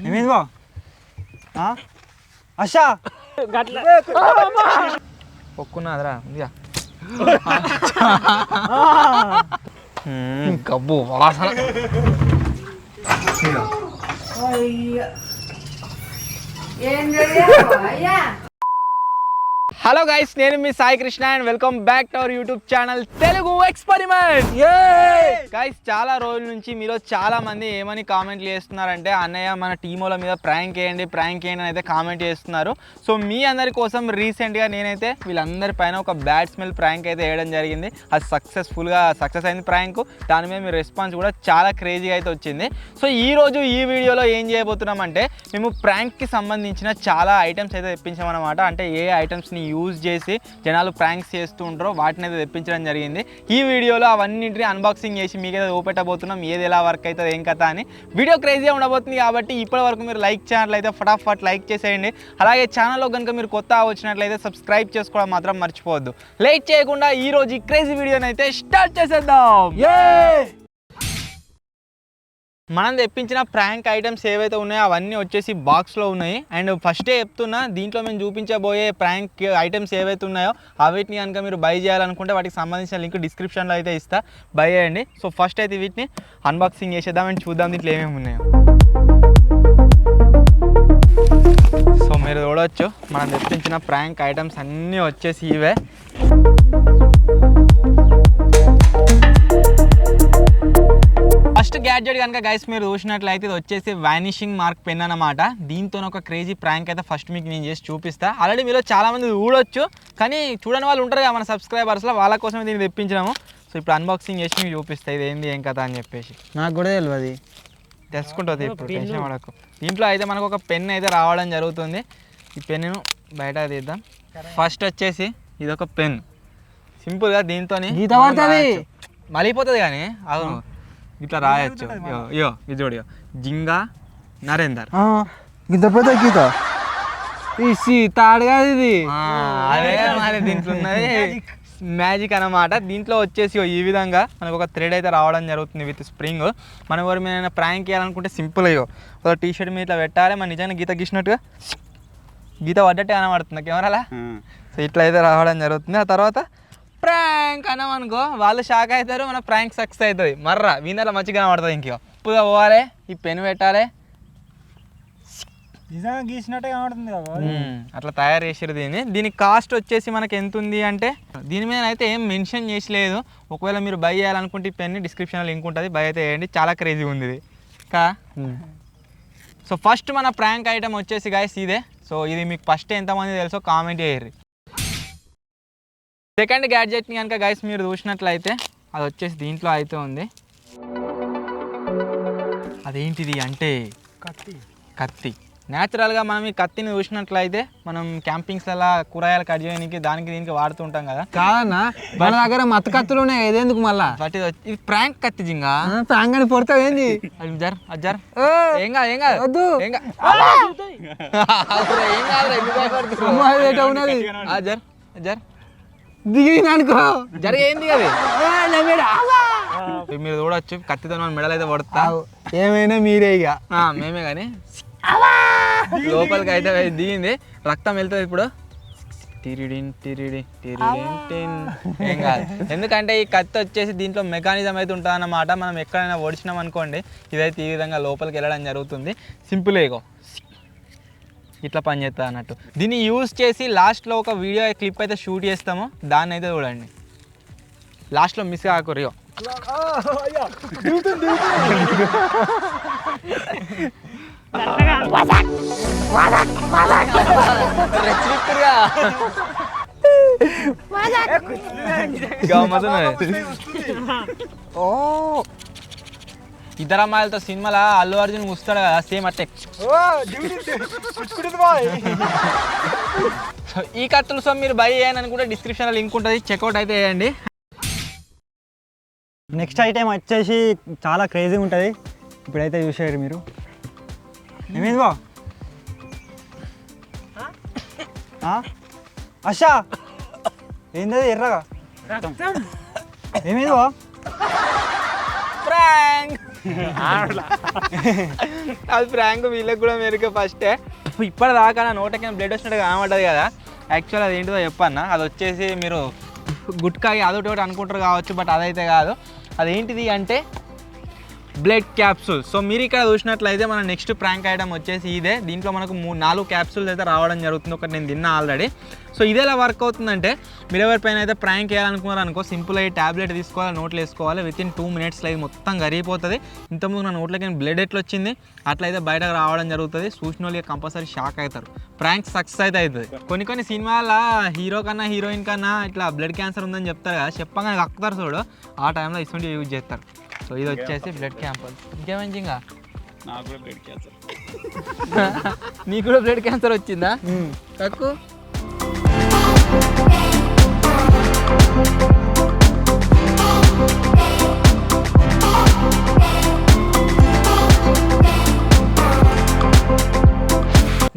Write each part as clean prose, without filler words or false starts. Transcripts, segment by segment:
ఏమైంది బా అషా పొక్కున్నదిరా ఇక గబ్బు వాసన. హలో గైస్, నేను మీ Sai Krishna and welcome back to our YouTube channel Telugu experiment. Guys, చాలా రోజుల నుంచి మీరు చాలా మంది ఏమని కామెంట్లు చేస్తున్నారంటే అన్నయ్య మన టీమోల మీద ప్రాంక్ చేయండి అని అయితే కామెంట్ చేస్తున్నారు. సో మీ అందరి కోసం రీసెంట్గా నేనైతే వీళ్ళందరి పైన ఒక బ్యాడ్ స్మెల్ ప్రాంక్ అయితే వేయడం జరిగింది. అది సక్సెస్ అయింది ప్రాంక్. దాని మీద మీ రెస్పాన్స్ కూడా చాలా క్రేజీగా అయితే వచ్చింది. సో ఈరోజు ఈ వీడియోలో ఏం చేయబోతున్నామంటే మేము ప్రాంక్కి సంబంధించిన చాలా ఐటమ్స్ అయితే తెప్పించామన్నమాట. అంటే ఏ ఐటమ్స్ని యూజ్ చేసి జనాలు ప్రాంక్స్ చేస్తూ ఉంటారో వాటిని అయితే తెప్పించడం జరిగింది. ఈ వీడియోలో అవన్నింటినీ అన్బాక్సింగ్ చేసి మీకైతే చూపెట్టబోతున్నాం ఏది ఎలా వర్క్ అవుతుంది ఏం కథ అని. వీడియో క్రేజీగా ఉండబోతుంది కాబట్టి ఇప్పటి వరకు మీరు లైక్ ఛానల్ ఫటాఫట్ లైక్ చేసేయండి. అలాగే ఛానల్లో కనుక మీరు కొత్త వచ్చినట్లయితే సబ్స్క్రైబ్ చేసుకోవడం మాత్రం మర్చిపోవద్దు. లేట్ చేయకుండా ఈ రోజు ఈ క్రేజీ వీడియోని అయితే స్టార్ట్ చేసేద్దాం. మనం తెప్పించిన ప్రాంక్ ఐటమ్స్ ఏవైతే ఉన్నాయో అవన్నీ వచ్చేసి బాక్స్లో ఉన్నాయి. అండ్ ఫస్టే చెప్తున్నా, దీంట్లో మేము చూపించబోయే ప్రాంక్ ఐటమ్స్ ఏవైతే ఉన్నాయో వీటిని కనుక మీరు బై చేయాలనుకుంటే వాటికి సంబంధించిన లింక్ డిస్క్రిప్షన్లో అయితే ఇస్తా, బై చేయండి. సో ఫస్ట్ అయితే వీటిని అన్బాక్సింగ్ చేసేద్దాం అండ్ చూద్దాం దీంట్లో ఏమేమి ఉన్నాయో. సో మీరు చూడవచ్చు మనం తెప్పించిన ప్రాంక్ ఐటమ్స్ అన్నీ వచ్చేసి ఇవే. ఫస్ట్ గ్యాడ్జెట్ కనుక గైస్ మీరు చూసినట్లయితే ఇది వచ్చేసి వానిషింగ్ మార్క్ పెన్ అన్నమాట. దీంతో ఒక క్రేజీ ప్రాంక్ అయితే ఫస్ట్ మీకు నేను చేసి చూపిస్తా. ఆల్రెడీ మీలో చాలామంది చూడొచ్చు, కానీ చూడని వాళ్ళు ఉంటారు కదా మన సబ్స్క్రైబర్స్లో, వాళ్ళ కోసమే దీన్ని తెప్పించినాము. సో ఇప్పుడు అన్బాక్సింగ్ చేసి మీకు చూపిస్తా ఇది ఏంది ఏం కదా అని చెప్పేసి. నాకు కూడా తెలియదు, తెలుసుకుంటుంది ఇప్పుడు, టెన్షన్ పడకు. దీంట్లో అయితే మనకు ఒక పెన్ అయితే రావడం జరుగుతుంది. ఈ పెన్ను బయట తీద్దాం. ఫస్ట్ వచ్చేసి ఇది ఒక పెన్, సింపుల్గా దీంతో మలిపోతుంది కానీ అవును ఇట్లా రాయొచ్చు. ఇయో ఇది చూడు, జింగా నరేందర్ గీత తాడుగా ఇది అదే మరి దీంట్లో ఉన్నది మ్యాజిక్ అన్నమాట. దీంట్లో వచ్చేసి ఈ విధంగా మనకు ఒక థ్రెడ్ అయితే రావడం జరుగుతుంది విత్ స్ప్రింగ్. మనం ఎవరి మీద ప్రాంక్ చేయాలనుకుంటే సింపుల్ అయ్యో ఒక టీషర్ట్ మీద ఇట్లా పెట్టాలి. మన నిజంగా గీత గీసినట్టుగా గీత పడ్డట్టే కనబడుతుంది కెమెరాలా. సో ఇట్లా అయితే రావడం జరుగుతుంది. ఆ తర్వాత ప్రాంక్ అన్నామనుకో వాళ్ళు షాక్ అవుతారు, మన ప్రాంక్ సక్సెస్ అవుతుంది. మర్రా వీళ్ళ మంచిగా కనబడుతుంది. ఇంకో ఇప్పుగా పోవాలి, ఈ పెన్ పెట్టాలి, నిజంగా గీసినట్టే కనబడుతుంది కదా. అట్లా తయారు చేసారు దీన్ని. దీని కాస్ట్ వచ్చేసి మనకి ఎంత ఉంది అంటే దీని మీద అయితే ఏం మెన్షన్ చేసలేదు. ఒకవేళ మీరు బై చేయాలనుకుంటే ఈ పెన్ డిస్క్రిప్షన్లో లింక్ ఉంటుంది, బై అయితే వేయండి. చాలా క్రేజీ ఉంది ఇది కా. సో ఫస్ట్ మన ప్రాంక్ ఐటమ్ వచ్చేసి గైస్ ఇదే. సో ఇది మీకు ఫస్ట్ ఎంతమంది తెలుసో కామెంట్ చేయర్రి. సెకండ్ గ్యాడ్జెట్ని కనుక గైస్ మీరు చూసినట్లయితే అది వచ్చేసి దీంట్లో అయితే ఉంది. అదేంటిది అంటే కత్తి. న్యాచురల్గా మనం ఈ కత్తిని చూసినట్లయితే మనం క్యాంపింగ్స్లలో కూరగాయలు కట్ చేయడానికి దానికి దీనికి వాడుతూ ఉంటాం కదా. కాదన్నా మన దగ్గర మత కత్తులు ఉన్నాయి, ఏదేందుకు మళ్ళా. బట్ ఇది ప్రాంక్ కత్తి జింగా. ప్రాంక్ అని పొడతావు ఏంది? అజ్జర్ ఏం కాదు వద్దు అజ్జర్ దిగింది అనుకో జరిగేంది అది. మీరు చూడొచ్చు కత్తితో మనం మెడలు అయితే పడుతా. ఏమైనా మీరే ఇక మేమే కానీ లోపలికి అయితే దిగింది, రక్తం వెళ్తుంది ఇప్పుడు. ఏం కాదు, ఎందుకంటే ఈ కత్తి వచ్చేసి దీంట్లో మెకానిజం అయితే ఉంటుంది అన్నమాట. మనం ఎక్కడైనా ఒడిచినాం అనుకోండి ఇదైతే ఈ విధంగా లోపలికి వెళ్ళడం జరుగుతుంది. సింపుల్ ఏగో ఇట్లా పనిచేస్తుంది అన్నట్టు. దీన్ని యూజ్ చేసి లాస్ట్లో ఒక వీడియో క్లిప్ అయితే షూట్ చేస్తాము, దాన్ని అయితే చూడండి. లాస్ట్లో మిస్ కాకూరియో. ఇద్దరు అమ్మాయిలతో సినిమాలో అల్లు అర్జున్ వస్తాడు కదా, సేమ్ అట్టే. ఈ కత్తులు సో మీరు బై చేయని కూడా డిస్క్రిప్షన్లో లింక్ ఉంటుంది, చెక్అవుట్ అయితే చేయండి. నెక్స్ట్ ఐటెం వచ్చేసి చాలా క్రేజీ ఉంటుంది, ఇప్పుడైతే చూసారు మీరు. ఏమైంది బా అషా ఏంది ఎర్రగా ఏమైంది బా? ప్రాంక్ అది ప్రాంక్ వీళ్ళకి కూడా మెరుగు ఫస్టే. ఇప్పటిదాకా నా నోటకి బ్లడ్ వచ్చినట్టు కనబడ్డది కదా, యాక్చువల్ అది ఏంటిదో చెప్పన్నా. అది వచ్చేసి మీరు గుట్కాయి అదొకటి ఒకటి అనుకుంటారు కావచ్చు, బట్ అదైతే కాదు. అదేంటిది అంటే బ్లడ్ క్యాప్సూల్. సో మీరు ఇక్కడ చూసినట్లయితే మన నెక్స్ట్ ప్రాంక్ ఐటమ్ వచ్చేసి ఇదే. దీంట్లో మనకు 4 క్యాప్సూల్స్ అయితే రావడం జరుగుతుంది. ఒకటి నేను తిన్నా ఆల్రెడీ. సో ఇది ఎలా వర్క్ అవుతుందంటే, మీరు ఎవరిపైన అయితే ప్రాంక్ చేయాలనుకున్నారు అనుకో, సింపుల్ అయ్యి ట్యాబ్లెట్ తీసుకోవాలి, నోట్లో వేసుకోవాలి. వితిన్ 2 minutesలో ఇది మొత్తం కరిగిపోతుంది. ఇంతకుముందు నా నోట్లోకి బ్లడ్ ఎట్లా వచ్చింది అట్లయితే బయటకు రావడం జరుగుతుంది. చూసిన వాళ్ళకి కంపల్సరీ షాక్ అవుతారు. ప్రాంక్ సక్సెస్ అయితే అవుతుంది. కొన్ని సినిమాల హీరో కన్నా హీరోయిన్ కన్నా ఇట్లా బ్లడ్ క్యాన్సర్ ఉందని చెప్తారు కదా, చెప్పగానే కక్కుతారు చూడు, ఆ టైంలో ఇటువంటి యూజ్ చేస్తారు. సో ఇది వచ్చేసి బ్లడ్ క్యాంపర్. ఇంకేమైంది ఇంకా నాకు కూడా బ్లడ్ క్యాన్సర్. నీకు కూడా బ్లడ్ క్యాన్సర్ వచ్చిందా కక్కు?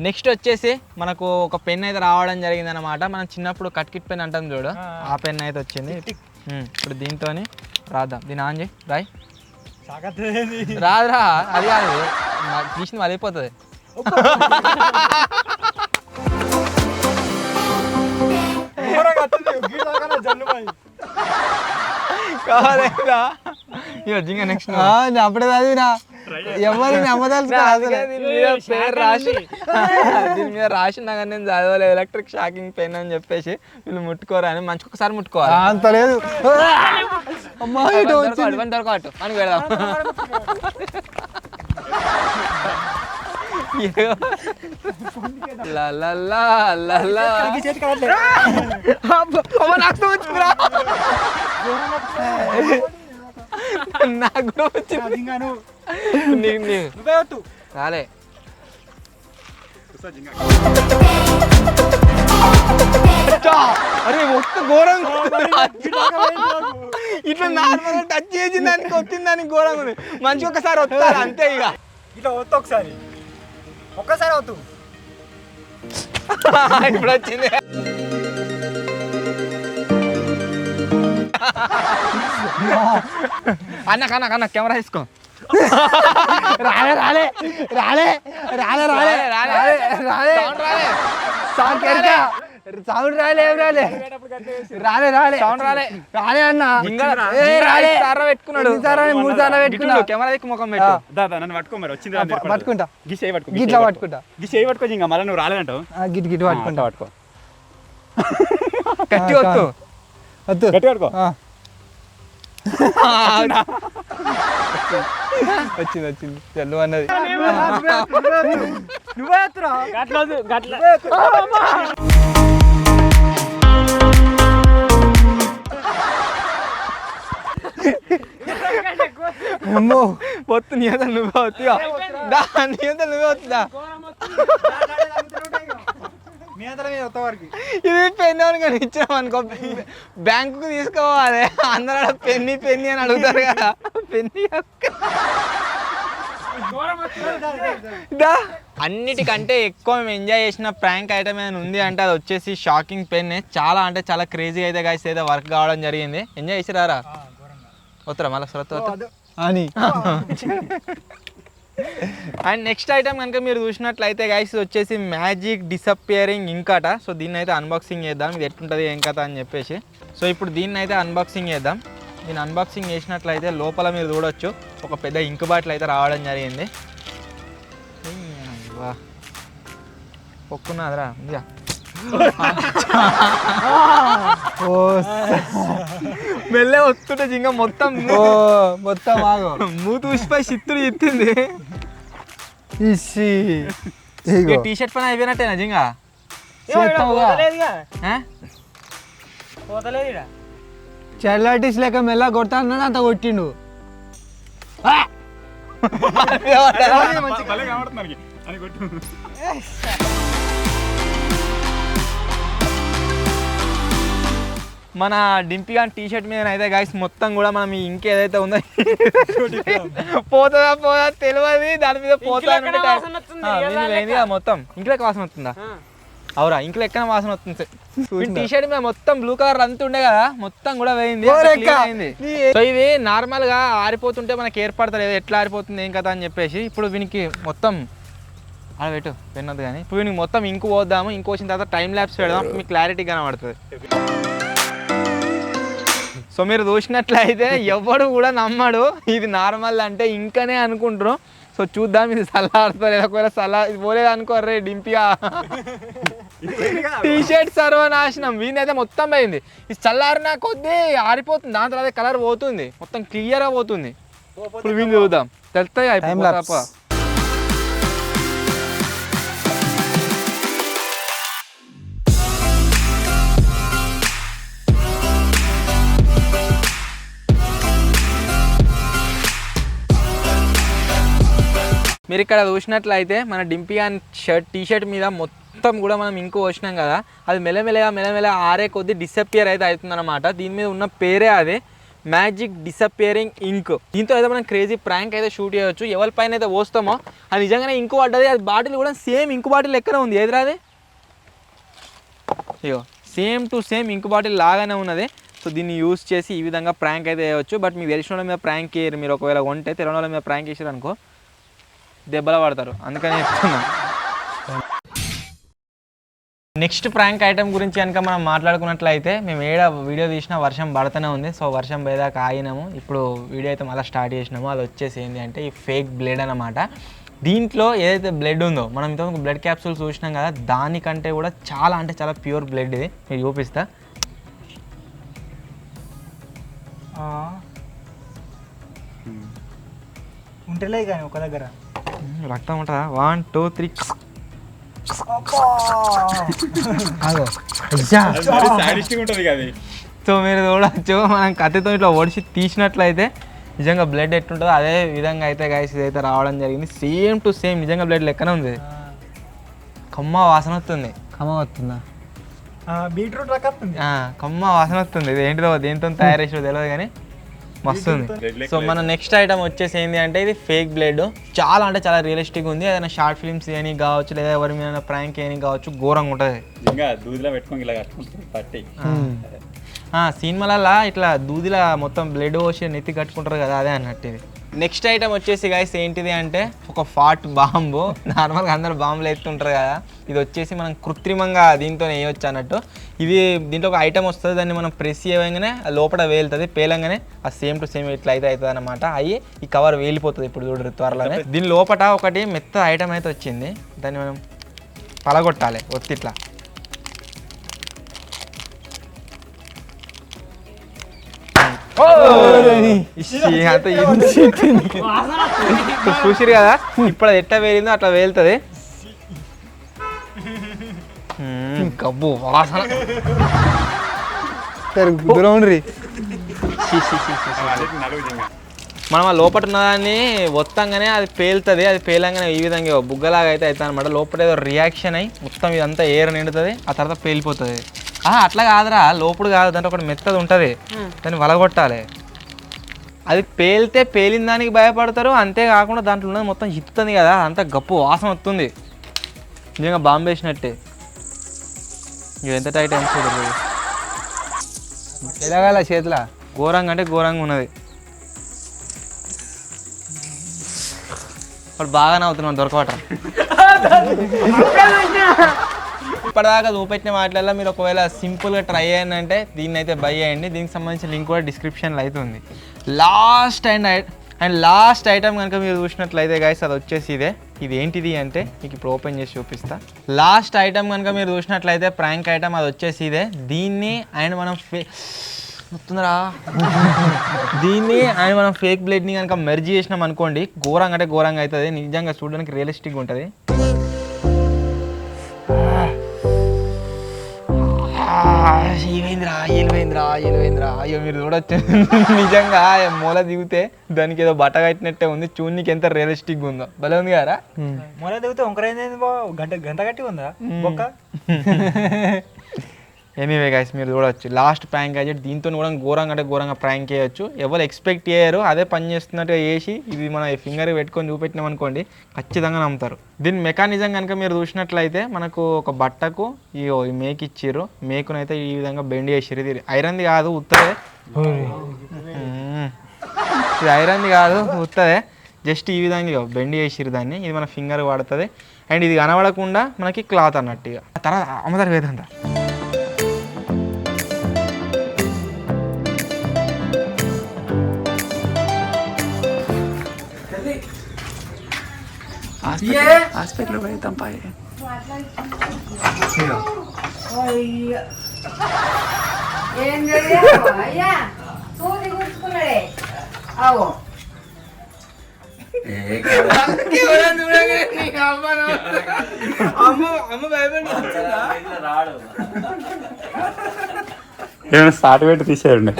నెక్స్ట్ వచ్చేసి మనకు ఒక పెన్ అయితే రావడం జరిగింది అనమాట. మనం చిన్నప్పుడు కట్కిట్ పెన్ అంటాం చూడు, ఆ పెన్ అయితే వచ్చింది. ఇప్పుడు దీంతో రాద్దాం. దీని ఆన్ చేయి, రాయ్. రాదురా, అది కాదు, తీసింది అదిపోతుంది. కావాలేదా ఇక నెక్స్ట్ అప్పుడే చదివినా ఎవరిని పేరు రాసి దీని మీద రాసినా కానీ నేను చదవలేదు. ఎలక్ట్రిక్ షాకింగ్ పెన్ అని చెప్పేసి వీళ్ళు ముట్టుకోరా అని మంచిగా ఒకసారి ముట్టుకోవాలి. అంత లేదు దొరకట్టు అని పెడదాం. నాకు కూడా వచ్చింది. రాలే అరే ఒక్క ఘోరంగా ఇట్లా నార్మల్ టచ్ చేసిన దానికి వచ్చింది, దానికి ఘోరంగా ఉంది. మంచిగా ఒకసారి వస్తారు అంతే. ఇక ఇట్లా వద్దు, ఒక్కసారి వద్దు. ఇప్పుడు వచ్చింది. అన్న కెమెరా తీసుకో. రాలే రాలే రాలే రాలే రాలే రాలే రాలే సౌండ్ రాలే రాలే రాలే రాలే సౌండ్ రాలే రాలే అన్న రాలే పెట్టుకున్నాడు. 3 సార్లు పెట్టుకున్నాడు. కెమెరా దిక్కు ముఖం పెట్టు. నన్ను పట్టుకో మరి, వచ్చింది పట్టుకుంటా. గిట్లా పట్టుకో, గిట్లా పట్టుకుంటా. గిట్ల పట్టుకో. ఇంకా మళ్ళీ నువ్వు రాలేదంటావు. గిట్ గిట్ పట్టుకుంటా. పట్టుకో, గట్టి వద్దు వద్దు, గట్టి పట్టుకో. వచ్చింది వచ్చింది చెల్లు అన్నది. నువ్వే అమ్మో పొత్తు నీ అంతా నువ్వే వద్దుగా, నీ అంతా నువ్వే వద్దుదా. ఇది పెన్ కానీ ఇచ్చాం అనుకో, బ్యాంకుకు తీసుకోవాలి. అందరూ పెన్ని అని అడుగుతారు కదా. పెన్ని అన్నిటికంటే ఎక్కువ మేము ఎంజాయ్ చేసిన ప్రాంక్ ఐటమ్ ఏమైనా ఉంది అంటే అది వచ్చేసి షాకింగ్ పెన్. చాలా అంటే చాలా క్రేజీ అయితే గైస్ అయితే వర్క్ కావడం జరిగింది. ఎంజాయ్ చేసిరారా? వస్తారా మళ్ళీ సరత్ అని. అండ్ నెక్స్ట్ ఐటమ్ కనుక మీరు చూసినట్లయితే గైస్ వచ్చేసి మ్యాజిక్ డిసపియరింగ్ ఇంకట. సో దీన్ని అయితే అన్బాక్సింగ్ చేద్దాం, ఇది ఎట్లుంటుంది ఏం కథ అని చెప్పేసి. సో ఇప్పుడు దీన్ని అయితే అన్బాక్సింగ్ చేద్దాం. దీన్ని అన్బాక్సింగ్ చేసినట్లయితే లోపల మీరు చూడొచ్చు ఒక పెద్ద ఇంక్ బాటిల్ అయితే రావడం జరిగింది. వా పొక్కున్నదిరా ఇక. మెల్లె వస్తుంటే ఇంకా మొత్తం ఆగు. మూతు ఊసిపోయి చిత్తుడు చిత్తింది. టీ షర్ట్ పని అయిపోయినట్టేనా జింగా? చల్లటిస్ లేక మెల్ల కొడతా అన్నాడు, అంత కొట్టిండు. మన డింపీ గాని టీ షర్ట్ మీద అయితే గైస్ మొత్తం కూడా మనం ఇంకేదైతే ఉందో పోతుందా తెలియదు. దాని మీద పోతా మొత్తం ఇంట్లో వాసన వస్తుందా? అవురా ఇంట్లో ఎక్కడ వాసన వస్తుంది టీ షర్ట్ మీద మొత్తం బ్లూ కలర్ అంతా ఉండే కదా మొత్తం కూడా పోయింది అయింది. సో ఇవి నార్మల్ గా ఆరిపోతుంటే మనకి ఏర్పడతలేదు ఎట్లా ఆరిపోతుంది ఏం కదా అని చెప్పేసి ఇప్పుడు వీనికి మొత్తం అలా పెట్టు పెన్నది కానీ ఇప్పుడు వీనికి మొత్తం ఇంకు పోద్దాము ఇంకు వచ్చిన తర్వాత టైం ల్యాబ్స్ పెడదాం మీకు క్లారిటీ కనబడుతుంది. సో మీరు చూసినట్లయితే ఎవడు కూడా నమ్మడు ఇది నార్మల్ అంటే ఇంకనే అనుకుంటారు. సో చూద్దాం ఇది చల్లారుతుంది ఒకవేళ ఇది పోలేదు అనుకోర్రే డింపిగా టీ షర్ట్ సర్వనాశనం వీనైతే మొత్తం పోయింది. ఇది చల్లారినా కొద్దీ ఆరిపోతుంది దాని తర్వాత కలర్ పోతుంది మొత్తం క్లియర్గా పోతుంది. ఇప్పుడు వీళ్ళు చూద్దాం తెలుస్తాయి అయిపోతా. మీరు ఇక్కడ చూసినట్లయితే మన డింపియాన్ టీ షర్ట్ మీద మొత్తం కూడా మనం ఇంకు వచ్చినాం కదా అది మెల్లమెల్లగా ఆరే కొద్దీ డిసప్పియర్ అయితే అవుతుందన్నమాట. దీని మీద ఉన్న పేరే అదే మ్యాజిక్ డిసప్పియరింగ్ ఇంక్. దీంతో అయితే మనం క్రేజీ ప్రాంక్ అయితే షూట్ చేయవచ్చు. ఎవరి పైన అయితే పోస్తామో అది నిజంగానే ఇంకు పడ్డది. అది బాటిల్ కూడా సేమ్ ఇంకు బాటిల్ లెక్కనే ఉంది. ఎదురా అది అయ్యో same to same ink bottle లాగానే ఉన్నది. సో దీన్ని యూజ్ చేసి ఈ విధంగా ప్రాంక్ అయితే చేయవచ్చు. బట్ మీకు తెలిసిన వాళ్ళ మీద ప్రాంక్ చేయరు. మీరు ఒకవేళ కొంటే తెలియని వాళ్ళ మీద ప్రాంక్ చేసారు అనుకో దెబ్బల పడతారు అందుకని చెప్తున్నా. నెక్స్ట్ ప్రాంక్ ఐటమ్ గురించి కనుక మనం మాట్లాడుకున్నట్లయితే మేము వీడియో తీసినా వర్షం పడుతూనే ఉంది. సో వర్షం పోయేదాకా ఆగినాము. ఇప్పుడు వీడియో అయితే మళ్ళీ స్టార్ట్ చేసినాము. అది వచ్చేసి ఏంటి అంటే ఈ ఫేక్ బ్లేడ్ అన్నమాట. దీంట్లో ఏదైతే బ్లడ్ ఉందో మనం ఇంతకు బ్లడ్ క్యాప్సూల్స్ చూసినాం కదా దానికంటే కూడా చాలా అంటే చాలా ప్యూర్ బ్లడ్ ఇది. మీరు చూపిస్తా ఉంటలే కానీ ఒక దగ్గర రక్తం ఉంటుందా 1 2 3 సో మీరు చూడవచ్చు మనం కత్తితో ఇట్లా ఒడిచి తీసినట్లయితే నిజంగా బ్లడ్ ఎట్టుంటుందో అదే విధంగా అయితే గైస్ ఇదైతే రావడం జరిగింది. సేమ్ టు సేమ్ నిజంగా బ్లడ్ లెక్కనే ఉంది. కమ్మ వాసన వస్తుంది. కమ్మ వస్తుందా బీట్రూట్ కమ్మ వాసన వస్తుంది. ఇది ఏంటిదో దేంతో తయారు చేసేదో తెలియదు కానీ మస్తుంది. సో మన నెక్స్ట్ ఐటమ్ వచ్చేసి ఏంటి అంటే ఇది ఫేక్ బ్లేడ్. చాలా అంటే చాలా రియలిస్టిక్ ఉంది. ఏదైనా షార్ట్ ఫిల్మ్స్ అని కావచ్చు లేదా ఎవరి మీద ప్రాంక్ అని కావచ్చు ఘోరంగా ఉంటుంది. సినిమాలలో ఇట్లా దూదిలా మొత్తం బ్లడ్ పోసి నెత్తి కట్టుకుంటారు కదా అదే అన్నట్టు ఇది. నెక్స్ట్ ఐటమ్ వచ్చేసి గైస్ ఏంటిది అంటే ఒక ఫాట్ బాంబు. నార్మల్గా అందరు బాంబులు ఎత్తుంటారు కదా ఇది వచ్చేసి మనం కృత్రిమంగా దీంతో వేయవచ్చు అన్నట్టు. ఇది దీంట్లో ఒక ఐటమ్ వస్తుంది దాన్ని మనం ప్రెస్ చేయగానే లోపల వేలుతుంది పేలంగానే ఆ సేమ్ టు సేమ్ ఇట్లా అయితే అవుతుంది అనమాట. అయ్యి ఈ కవర్ వేలిపోతుంది. ఇప్పుడు చూడరు త్వరలోనే దీని లోపల ఒకటి మెత్త ఐటమ్ అయితే వచ్చింది. దాన్ని మనం పలగొట్టాలి ఒత్తిట్లా. చూసిరు కదా ఇప్పుడు అది ఎట్లా వేలిందో అట్లా వేలుతుంది. కబ్బు వాసన మనం ఆ లోపల ఉన్నదాన్ని ఒత్తంగానే అది పేలుతుంది. అది పేలంగానే ఈ విధంగా బుగ్గలాగా అయితే అవుతుంది అనమాట. లోపల ఏదో రియాక్షన్ అయ్యి మొత్తం ఇదంతా ఎయిర్ నిండుతుంది. ఆ తర్వాత పేలిపోతుంది. అట్లా కాదురా లోపల కాదు దాంట్లో ఒకటి మెత్తది ఉంటుంది దాన్ని వలగొట్టాలి. అది పేలితే పేలిన దానికి భయపడతారు. అంతేకాకుండా దాంట్లో ఉన్నది మొత్తం హిత్తుంది కదా అంతా గప్పు వాసన వస్తుంది. నిజంగా బాంబు వేసినట్టే. ఇవి ఎంత టైట్ అని చూడదు ఎలాగల చేతిలో ఘోరంగా అంటే ఘోరంగా ఉన్నది. ఇప్పుడు బాగా నవ్వుతున్నాం దొరకవట. ఇప్పటిదాకా చూపెట్టిన వాటిల్లో మీరు ఒకవేళ సింపుల్గా ట్రై అయ్యండి అంటే దీన్ని అయితే బై చేయండి. దీనికి సంబంధించిన లింక్ కూడా డిస్క్రిప్షన్లో అయితే ఉంది. లాస్ట్ ఐటమ్ కనుక మీరు చూసినట్లయితే గైస్ అది వచ్చేసి ఇదే. ఇది ఏంటిది అంటే మీకు ఇప్పుడు ఓపెన్ చేసి చూపిస్తా. లాస్ట్ ఐటమ్ కనుక మీరు చూసినట్లయితే ప్రాంక్ ఐటమ్ అది వచ్చేసి ఇదే. దీన్ని అండ్ మనం మనం ఫేక్ బ్లేడ్ని కనుక మెర్జ్ చేసినాం అనుకోండి ఘోరంగా అంటే ఘోరంగా అవుతుంది. నిజంగా చూడడానికి రియలిస్టిక్గా ఉంటుంది. ఏమైందిరా అయ్యో మీరు చూడొచ్చు నిజంగా మూల దిగితే దానికి ఏదో బట్ట కట్టినట్టే ఉంది. చూడనికి ఎంత రియలిస్టిక్ ఉందో భలే ఉంది కదా. మూల దిగితే గంట గట్టి ఉందా బొక్క ఎనీవే గైస్ మీరు చూడవచ్చు లాస్ట్ ప్రాంక్ గ్యాడ్జెట్ దీంతో కూడా ఘోరంగా అంటే ఘోరంగా ప్రాంక్ చేయొచ్చు. ఎవరు ఎక్స్పెక్ట్ చేయరు, అదే పని చేస్తున్నట్టుగా చేసి ఇది మన ఫింగర్ పెట్టుకొని చూపెట్టినాం అనుకోండి ఖచ్చితంగా నమ్ముతారు. దీని మెకానిజం కనుక మీరు చూసినట్లయితే మనకు ఒక బట్టకు ఈ మేక్ ఇచ్చిర్రు, మేకునైతే ఈ విధంగా బెండ్ చేసిర్రు. ఇది ఐరన్ది కాదు ఉత్తదే, ఇది ఐరన్ది కాదు ఉత్తదే, జస్ట్ ఈ విధంగా బెండ్ చేసిర్రు దాన్ని. ఇది మన ఫింగర్ పడుతుంది అండ్ ఇది కనబడకుండా మనకి క్లాత్ అన్నట్టు. ఇక తర్వాత అమ్మదారు వేదంతా హాస్పిటల్ పోయిద్దాం పాయ్. ఏమైనా స్టార్ట్ పెట్టి తీసేయండి.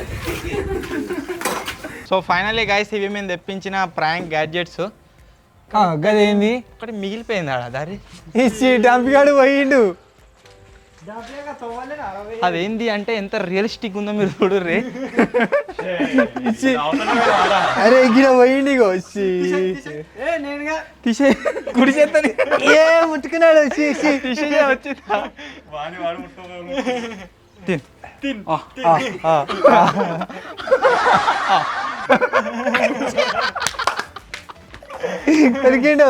సో ఫైనల్లీ గైస్ ఇవి మేము తెప్పించిన ప్రాంక్ గ్యాడ్జెట్స్. గదేంది ఒకటి మిగిలిపోయింది ఆడ దారి. ఇచ్చి డంపిగాడు పోయిండు. అదేంది అంటే ఎంత రియలిస్టిక్ ఉందో మీరు చూడుర్రే. అరే గిడ పోయిండు ఇగో తీసే కుడి చేత్తని ఏ ముట్టుకున్నాడు తీసే వచ్చిందా దొరికిండు.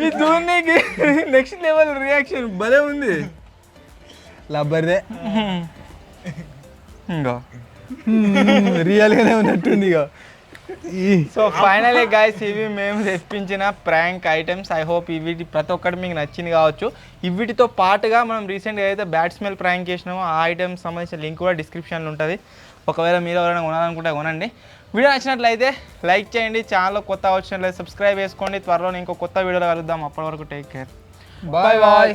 ఈ ధోనికి నెక్స్ట్ లెవెల్ రియాక్షన్ భలే ఉంది. లబ్బర్దే ఇంకా రియల్ గానే ఉన్నట్టుంది ఇక. సో ఫైనలీ గైస్ ఇవి మేము తెప్పించిన ప్రాంక్ ఐటమ్స్. ఐ హోప్ ఇవి ప్రతి ఒక్కటి మీకు నచ్చింది కావచ్చు. వీటితో పాటుగా మనం రీసెంట్గా ఏదైతే బ్యాట్ స్మెల్ ప్రాంక్ చేసినామో ఆ ఐటమ్స్ సంబంధించిన లింక్ కూడా డిస్క్రిప్షన్లో ఉంటుంది. ఒకవేళ మీరు ఎవరైనా కొనాలనుకుంటే కొనండి. వీడియో నచ్చినట్లయితే లైక్ చేయండి, ఛానల్లో కొత్త వచ్చినట్లయితే సబ్స్క్రైబ్ చేసుకోండి. త్వరలో ఇంకో కొత్త వీడియోలో కలుద్దాం. అప్పటి వరకు టేక్ కేర్, బాయ్ బాయ్.